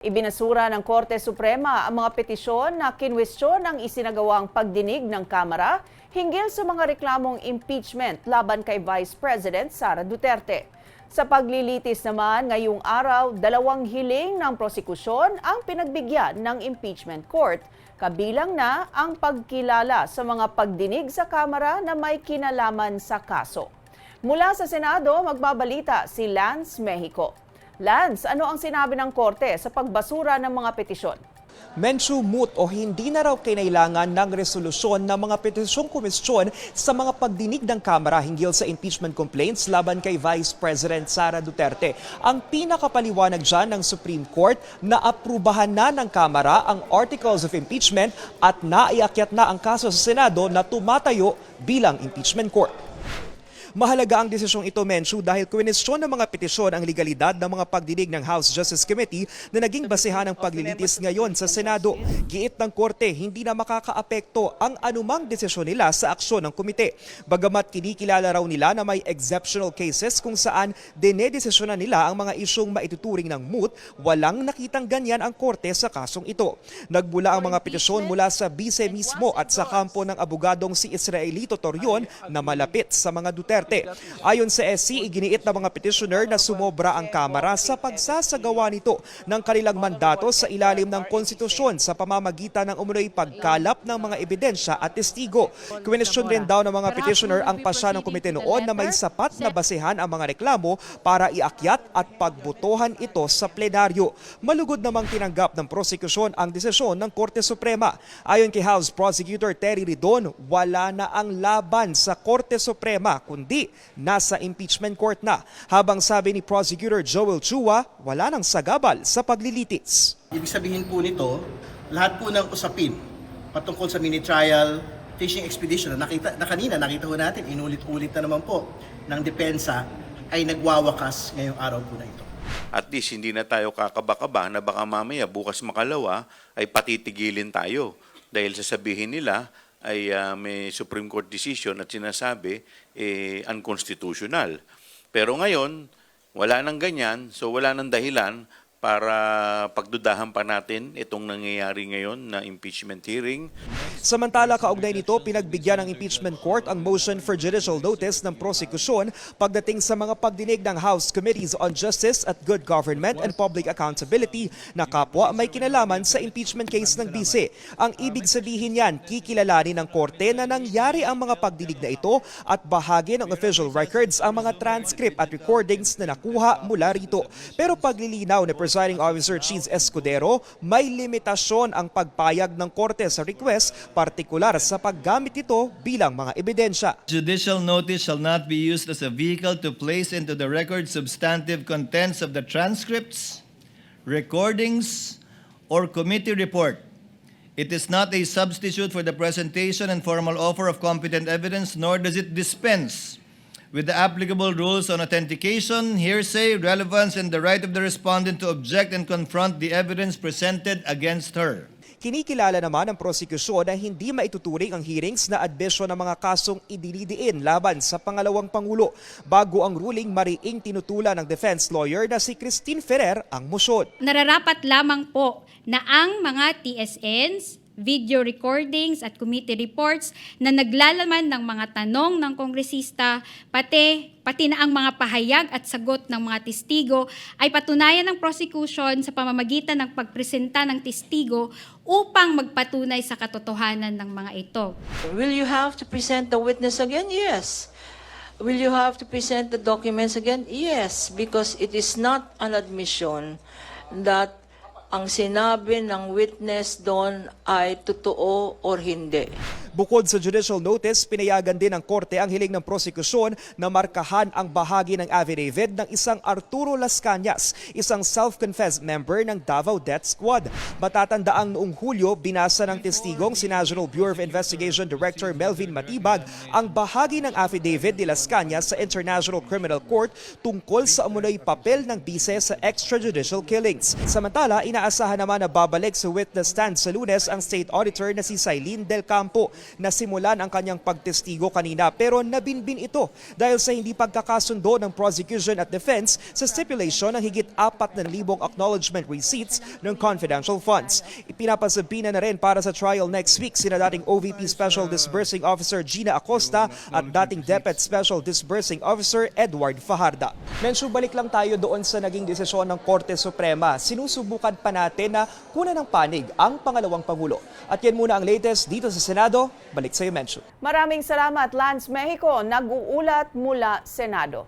Ibinasura ng Korte Suprema ang mga petisyon na kinwestiyon ang isinagawang pagdinig ng Kamara hinggil sa mga reklamong impeachment laban kay Vice President Sara Duterte. Sa paglilitis naman ngayong araw, dalawang hiling ng prosekusyon ang pinagbigyan ng impeachment court, kabilang na ang pagkilala sa mga pagdinig sa Kamara na may kinalaman sa kaso. Mula sa Senado, magbabalita si Lance Mexico. Lance, ano ang sinabi ng Korte sa pagbasura ng mga petisyon? Mensu moot o hindi na raw kinailangan ng resolusyon ng mga petisyong komisyon sa mga pagdinig ng Kamara hinggil sa impeachment complaints laban kay Vice President Sara Duterte. Ang pinakapaliwanag dyan ng Supreme Court na aprubahan na ng Kamara ang Articles of Impeachment at naiakyat na ang kaso sa Senado na tumatayo bilang impeachment court. Mahalaga ang desisyong ito, Mensu, dahil kwestiyon ng mga petisyon ang legalidad ng mga pagdinig ng House Justice Committee na naging basehan ng paglilitis ngayon sa Senado. Giit ng Korte, hindi na makakaapekto ang anumang desisyon nila sa aksyon ng komite. Bagamat kinikilala raw nila na may exceptional cases kung saan dinedesisyonan nila ang mga isyong maituturing ng moot, walang nakitang ganyan ang Korte sa kasong ito. Nagbula ang mga petisyon mula sa bise mismo at sa kampo ng abogadong si Israelito Torion na malapit sa mga Duterte. Ayon sa SC, iginiit ng mga petitioner na sumobra ang Kamara sa pagsasagawa nito ng kanilang mandato sa ilalim ng konstitusyon sa pamamagitan ng umunoy pagkalap ng mga ebidensya at testigo. Kwestiyon rin daw ng mga petitioner ang pasya ng komite noon na may sapat na basehan ang mga reklamo para iakyat at pagbotohan ito sa plenaryo. Malugod namang tinanggap ng prosekusyon ang desisyon ng Korte Suprema. Ayon kay House Prosecutor Terry Ridon, wala na ang laban sa Korte Suprema kundi nasa impeachment court na. Habang sabi ni Prosecutor Joel Chua, wala nang sagabal sa paglilitis. Ibig sabihin po nito, lahat po ng usapin patungkol sa mini-trial fishing expedition na kanina nakita ho natin, inulit-ulit na naman po ng depensa ay nagwawakas ngayong araw po na ito. At least hindi na tayo kakaba-kaba na baka mamaya bukas makalawa ay patitigilin tayo dahil sasabihin nila ay may Supreme Court decision at sinasabi unconstitutional. Pero ngayon, wala nang ganyan, so wala nang dahilan para pagdudahan pa natin itong nangyayari ngayon na impeachment hearing. Samantala, kaugnay nito, pinagbigyan ng impeachment court ang motion for judicial notice ng prosekusyon pagdating sa mga pagdinig ng House Committees on Justice at Good Government and Public Accountability na kapwa may kinalaman sa impeachment case ng bise. Ang ibig sabihin yan, kikilalanin ng korte na nangyari ang mga pagdinig na ito at bahagi ng official records ang mga transcript at recordings na nakuha mula rito. Pero paglilinaw ni Presiding Officer Cheese Escudero, may limitasyon ang pagpayag ng korte sa request, partikular sa paggamit ito bilang mga ebidensya. Judicial notice shall not be used as a vehicle to place into the record substantive contents of the transcripts, recordings, or committee report. It is not a substitute for the presentation and formal offer of competent evidence, nor does it dispense with the applicable rules on authentication, hearsay, relevance, and the right of the respondent to object and confront the evidence presented against her. Kinikilala naman ng prosekusyon na hindi maituturing ang hearings na adbisyo ng mga kasong idinidiin laban sa pangalawang Pangulo. Bago ang ruling, mariing tinutula ng defense lawyer na si Christine Ferrer ang motion. Nararapat lamang po na ang mga TSNs, video recordings at committee reports na naglalaman ng mga tanong ng kongresista, pati na ang mga pahayag at sagot ng mga testigo ay patunayan ng prosecution sa pamamagitan ng pagpresenta ng testigo upang magpatunay sa katotohanan ng mga ito. Will you have to present the witness again? Yes. Will you have to present the documents again? Yes, because it is not an admission that ang sinabi ng witness doon ay totoo or hindi. Bukod sa judicial notice, pinayagan din ng korte ang hiling ng prosekusyon na markahan ang bahagi ng affidavit ng isang Arturo Las Cañas, isang self-confessed member ng Davao Death Squad. Matatandaang noong Hulyo, binasa ng testigong si National Bureau of Investigation Director Melvin Matibag ang bahagi ng affidavit ni Las Cañas sa International Criminal Court tungkol sa umunoy papel ng bise sa extrajudicial killings. Samantala, inaasahan naman na babalik sa witness stand sa Lunes ang State Auditor na si Sailin Del Campo. na simulan ang kanyang pagtestigo kanina pero nabinbin ito dahil sa hindi pagkakasundo ng prosecution at defense sa stipulation ng higit 4,000 acknowledgement receipts ng confidential funds. Ipinapasabina na rin para sa trial next week sina dating OVP Special Disbursing Officer Gina Acosta at dating DepEd Special Disbursing Officer Edward Fajarda. Mensyo, balik lang tayo doon sa naging desisyon ng Korte Suprema. Sinusubukan pa natin na kunan ng panig ang pangalawang Pangulo. At yan muna ang latest dito sa Senado. Balik sa iyo, Mensyo. Maraming salamat, Lance Mexico, nag-uulat mula Senado.